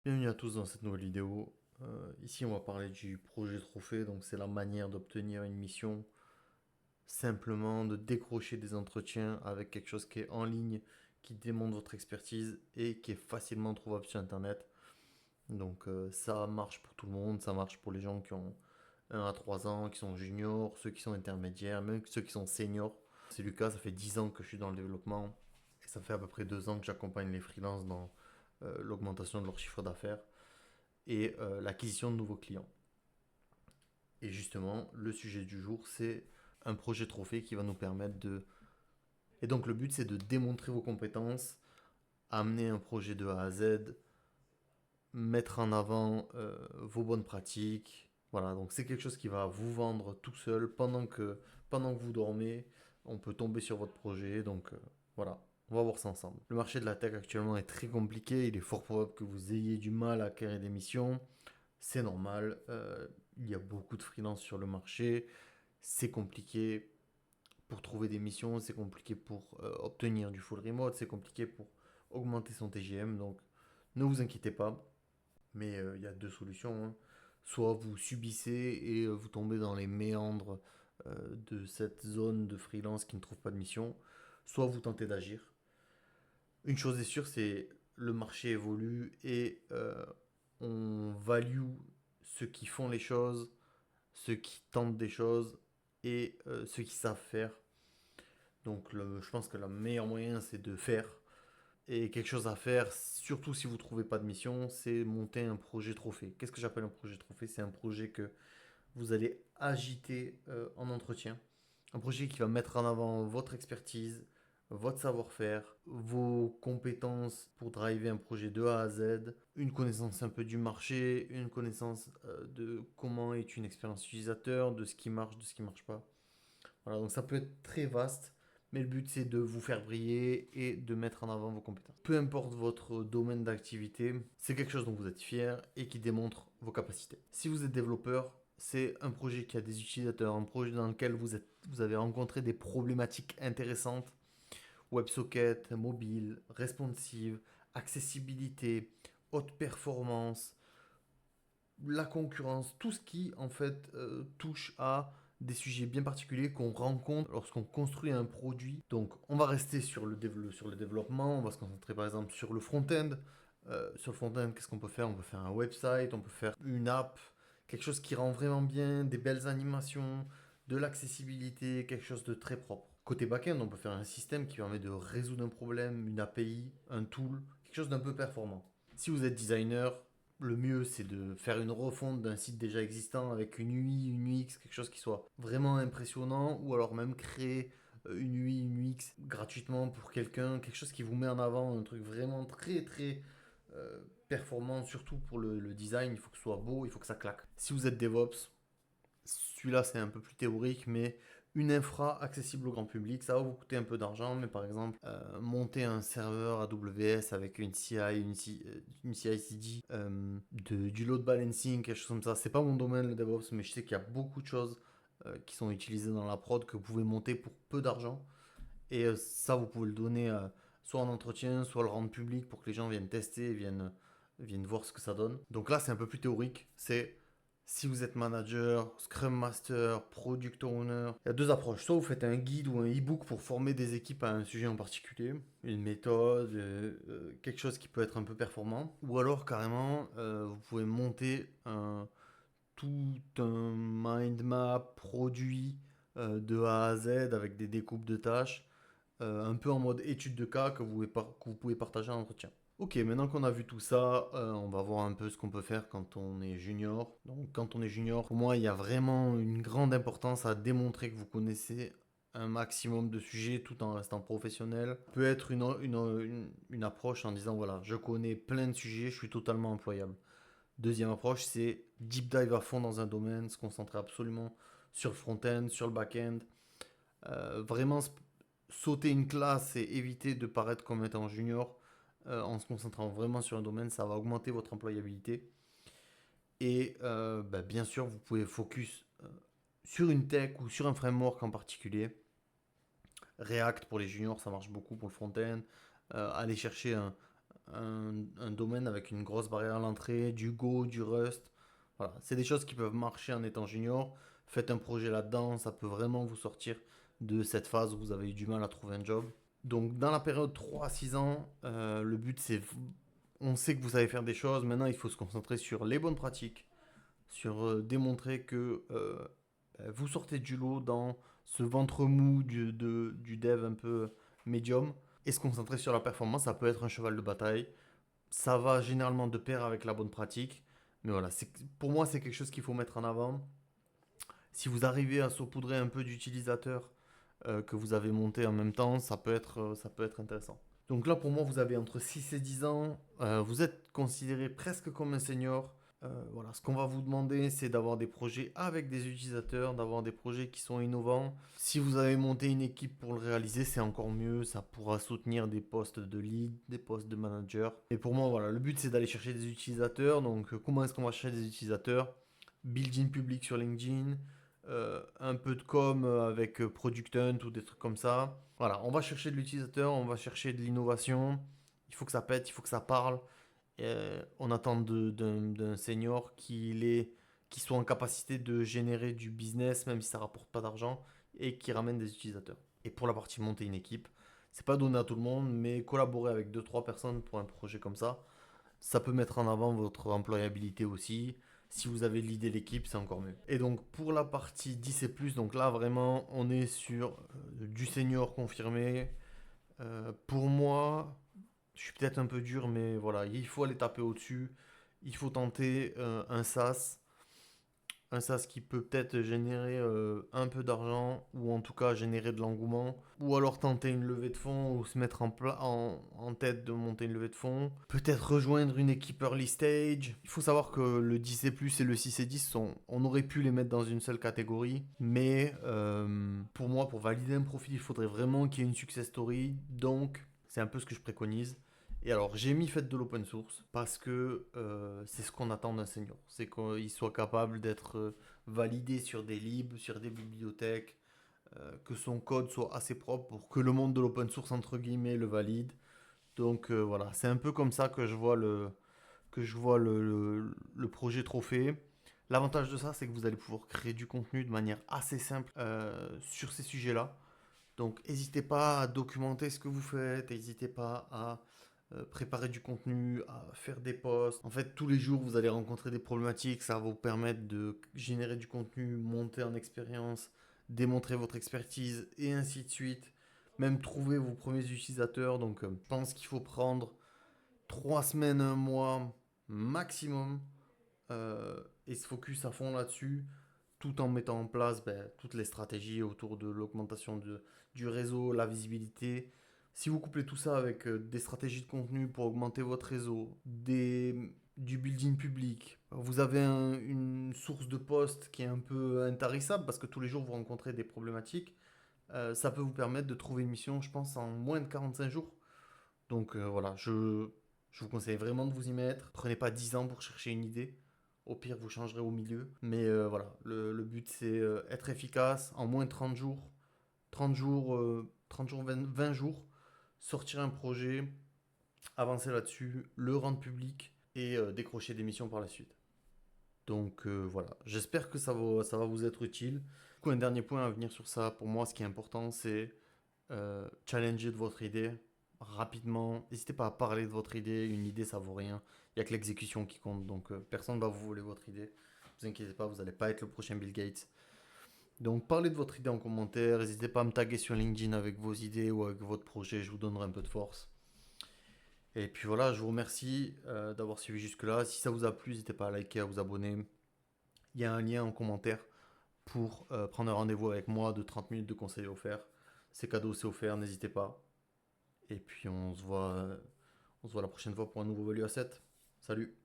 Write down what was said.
Bienvenue à tous dans cette nouvelle vidéo. Ici, on va parler du projet trophée. Donc, c'est la manière d'obtenir une mission, simplement de décrocher des entretiens avec quelque chose qui est en ligne, qui démontre votre expertise et qui est facilement trouvable sur Internet. Donc, ça marche pour tout le monde. Ça marche pour les gens qui ont 1 à 3 ans, qui sont juniors, ceux qui sont intermédiaires, même ceux qui sont seniors. C'est Lucas, ça fait 10 ans que je suis dans le développement et ça fait à peu près 2 ans que j'accompagne les freelances dans l'augmentation de leur chiffre d'affaires et l'acquisition de nouveaux clients. Et justement, le sujet du jour, c'est un projet trophée qui va nous permettre de... Et donc le but, c'est de démontrer vos compétences, amener un projet de A à Z, mettre en avant vos bonnes pratiques. Voilà, donc c'est quelque chose qui va vous vendre tout seul pendant que vous dormez. On peut tomber sur votre projet, donc voilà, on va voir ça ensemble. Le marché de la tech actuellement est très compliqué, il est fort probable que vous ayez du mal à acquérir des missions. C'est normal, il y a beaucoup de freelance sur le marché, c'est compliqué pour trouver des missions, c'est compliqué pour obtenir du full remote, c'est compliqué pour augmenter son TGM, donc ne vous inquiétez pas, mais il y a deux solutions, hein. Soit vous subissez et vous tombez dans les méandres de cette zone de freelance qui ne trouve pas de mission, soit vous tentez d'agir. Une chose est sûre, c'est le marché évolue et on value ceux qui font les choses, ceux qui tentent des choses et ceux qui savent faire. Donc je pense que le meilleur moyen c'est de faire. Et quelque chose à faire, surtout si vous ne trouvez pas de mission, c'est monter un projet trophée. Qu'est-ce que j'appelle un projet trophée? C'est un projet que vous allez agiter en entretien. Un projet qui va mettre en avant votre expertise, votre savoir-faire, vos compétences pour driver un projet de A à Z, une connaissance un peu du marché, une connaissance de comment est une expérience utilisateur, de ce qui marche, de ce qui ne marche pas. Voilà, donc ça peut être très vaste, mais le but c'est de vous faire briller et de mettre en avant vos compétences. Peu importe votre domaine d'activité, c'est quelque chose dont vous êtes fier et qui démontre vos capacités. Si vous êtes développeur, c'est un projet qui a des utilisateurs, un projet dans lequel vous avez rencontré des problématiques intéressantes, WebSocket, mobile, responsive, accessibilité, haute performance, la concurrence, tout ce qui en fait touche à des sujets bien particuliers qu'on rencontre lorsqu'on construit un produit. Donc on va rester sur le développement, on va se concentrer par exemple sur le front-end. Sur le front-end, qu'est-ce qu'on peut faire? On peut faire un website, on peut faire une app, quelque chose qui rend vraiment bien, des belles animations, de l'accessibilité, quelque chose de très propre. Côté back-end, on peut faire un système qui permet de résoudre un problème, une API, un tool, quelque chose d'un peu performant. Si vous êtes designer, le mieux c'est de faire une refonte d'un site déjà existant avec une UI, une UX, quelque chose qui soit vraiment impressionnant, ou alors même créer une UI, une UX gratuitement pour quelqu'un, quelque chose qui vous met en avant, un truc vraiment très très performant, surtout pour le design, il faut que ce soit beau, il faut que ça claque. Si vous êtes DevOps, celui-là c'est un peu plus théorique, mais une infra accessible au grand public, ça va vous coûter un peu d'argent, mais par exemple, monter un serveur AWS avec une CI, une CI/CD, du load balancing, quelque chose comme ça. C'est pas mon domaine le DevOps, mais je sais qu'il y a beaucoup de choses qui sont utilisées dans la prod que vous pouvez monter pour peu d'argent. Et ça, vous pouvez le donner soit en entretien, soit le rendre public pour que les gens viennent tester, viennent voir ce que ça donne. Donc là, c'est un peu plus théorique. C'est si vous êtes manager, scrum master, product owner, il y a deux approches. Soit vous faites un guide ou un e-book pour former des équipes à un sujet en particulier, une méthode, quelque chose qui peut être un peu performant. Ou alors carrément, vous pouvez monter tout un mind map produit de A à Z avec des découpes de tâches, un peu en mode étude de cas que vous pouvez partager en entretien. Ok, maintenant qu'on a vu tout ça, on va voir un peu ce qu'on peut faire quand on est junior. Donc quand on est junior, pour moi, il y a vraiment une grande importance à démontrer que vous connaissez un maximum de sujets tout en restant professionnel. Peut être une approche en disant, voilà, je connais plein de sujets, je suis totalement employable. Deuxième approche, c'est deep dive à fond dans un domaine, se concentrer absolument sur le front-end, sur le back-end. Vraiment sauter une classe et éviter de paraître comme étant junior en se concentrant vraiment sur un domaine, ça va augmenter votre employabilité. Et bien sûr, vous pouvez focus sur une tech ou sur un framework en particulier. React pour les juniors, ça marche beaucoup pour le front-end. Aller chercher un domaine avec une grosse barrière à l'entrée, du Go, du Rust. Voilà, c'est des choses qui peuvent marcher en étant junior. Faites un projet là-dedans, ça peut vraiment vous sortir de cette phase où vous avez eu du mal à trouver un job. Donc dans la période 3 à 6 ans, le but c'est, on sait que vous savez faire des choses, maintenant il faut se concentrer sur les bonnes pratiques, sur démontrer que vous sortez du lot dans ce ventre mou du dev un peu médium et se concentrer sur la performance. Ça peut être un cheval de bataille. Ça va généralement de pair avec la bonne pratique. Mais voilà, pour moi, c'est quelque chose qu'il faut mettre en avant. Si vous arrivez à saupoudrer un peu d'utilisateurs que vous avez monté en même temps, ça peut être intéressant. Donc là, pour moi, vous avez entre 6 et 10 ans. Vous êtes considéré presque comme un senior. Voilà, ce qu'on va vous demander, c'est d'avoir des projets avec des utilisateurs, d'avoir des projets qui sont innovants. Si vous avez monté une équipe pour le réaliser, c'est encore mieux. Ça pourra soutenir des postes de lead, des postes de manager. Et pour moi, voilà, le but, c'est d'aller chercher des utilisateurs. Donc, comment est-ce qu'on va chercher des utilisateurs? Build-in public sur LinkedIn, un peu de com avec Product Hunt ou des trucs comme ça. Voilà, on va chercher de l'utilisateur, on va chercher de l'innovation. Il faut que ça pète, il faut que ça parle. On attend d'un senior qui soit en capacité de générer du business, même si ça ne rapporte pas d'argent, et qui ramène des utilisateurs. Et pour la partie monter une équipe, c'est pas donné à tout le monde, mais collaborer avec deux trois personnes pour un projet comme ça peut mettre en avant votre employabilité aussi. Si vous avez l'idée de l'équipe, c'est encore mieux. Et donc pour la partie 10 et plus, donc là vraiment on est sur du senior confirmé. Pour moi, je suis peut-être un peu dur, mais voilà, il faut aller taper au-dessus. Il faut tenter un SaaS qui peut peut-être générer un peu d'argent, ou en tout cas générer de l'engouement, ou alors tenter une levée de fonds, ou se mettre en tête de monter une levée de fonds. Peut-être rejoindre une équipe early stage. Il faut savoir que le 10 et plus et le 6 et 10, on aurait pu les mettre dans une seule catégorie, mais pour moi, pour valider un profil, il faudrait vraiment qu'il y ait une success story, donc c'est un peu ce que je préconise. Et alors, j'ai mis fait de l'open source parce que c'est ce qu'on attend d'un senior. C'est qu'il soit capable d'être validé sur des libs, sur des bibliothèques, que son code soit assez propre pour que le monde de l'open source, entre guillemets, le valide. Donc voilà, c'est un peu comme ça que je vois le projet trophée. L'avantage de ça, c'est que vous allez pouvoir créer du contenu de manière assez simple sur ces sujets-là. Donc n'hésitez pas à documenter ce que vous faites, n'hésitez pas à préparer du contenu, à faire des posts. En fait, tous les jours, vous allez rencontrer des problématiques. Ça va vous permettre de générer du contenu, monter en expérience, démontrer votre expertise et ainsi de suite. Même trouver vos premiers utilisateurs. Donc, je pense qu'il faut prendre 3 semaines, un mois maximum et se focus à fond là-dessus tout en mettant en place toutes les stratégies autour de l'augmentation du réseau, la visibilité. Si vous couplez tout ça avec des stratégies de contenu pour augmenter votre réseau, du building public, vous avez une source de poste qui est un peu intarissable parce que tous les jours vous rencontrez des problématiques, ça peut vous permettre de trouver une mission, je pense, en moins de 45 jours. Donc voilà, je vous conseille vraiment de vous y mettre. Prenez pas 10 ans pour chercher une idée. Au pire, vous changerez au milieu. Mais voilà, le but c'est être efficace en moins de 30 jours. 30 jours, 30 jours, 20 jours. Sortir un projet, avancer là-dessus, le rendre public et décrocher des missions par la suite. Donc voilà, j'espère que ça va vous être utile. Du coup, un dernier point à venir sur ça, pour moi, ce qui est important, c'est challenger de votre idée rapidement. N'hésitez pas à parler de votre idée. Une idée, ça vaut rien. Il n'y a que l'exécution qui compte. Donc, personne ne va vous voler votre idée. Ne vous inquiétez pas, vous n'allez pas être le prochain Bill Gates. Donc, parlez de votre idée en commentaire. N'hésitez pas à me taguer sur LinkedIn avec vos idées ou avec votre projet. Je vous donnerai un peu de force. Et puis voilà, je vous remercie d'avoir suivi jusque-là. Si ça vous a plu, n'hésitez pas à liker, à vous abonner. Il y a un lien en commentaire pour prendre un rendez-vous avec moi de 30 minutes de conseils offerts. C'est cadeau, c'est offert, n'hésitez pas. Et puis on se voit la prochaine fois pour un nouveau Value Asset. Salut!